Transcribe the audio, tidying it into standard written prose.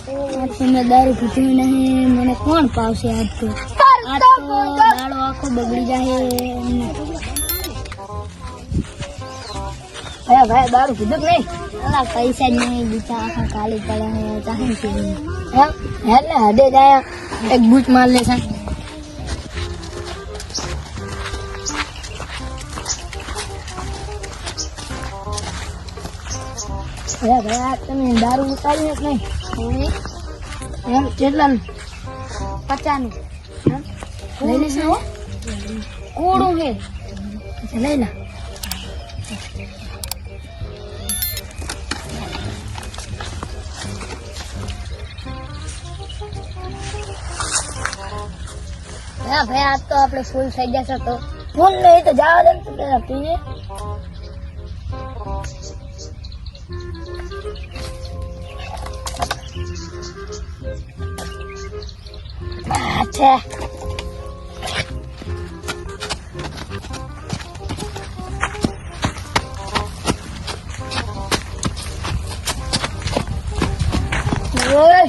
મેં દારૂ પીધું નહીં, મને કોણ પાવશે આજ તો દાડો આખો બગડી જાય. ભાઈ દારૂ પીધું કે નહીં? અલા પૈસા જ નહીં, બીજા આખા કાલી પડે ચાહે છે એટલે હદે જાય એક બૂચ માર લે છે. ભાઈ તમે દારૂ ઉતારી કે નહીં? એમ કેટલાનું? 50 લઈ લેશે હો? કોડું છે. લઈ લા. ભાઈ આજ તો આપણે ફૂલ થઈ જશે. તો ફૂલ નહીં તો જવા દે ને પેલા પીને. અચ્છા ઓય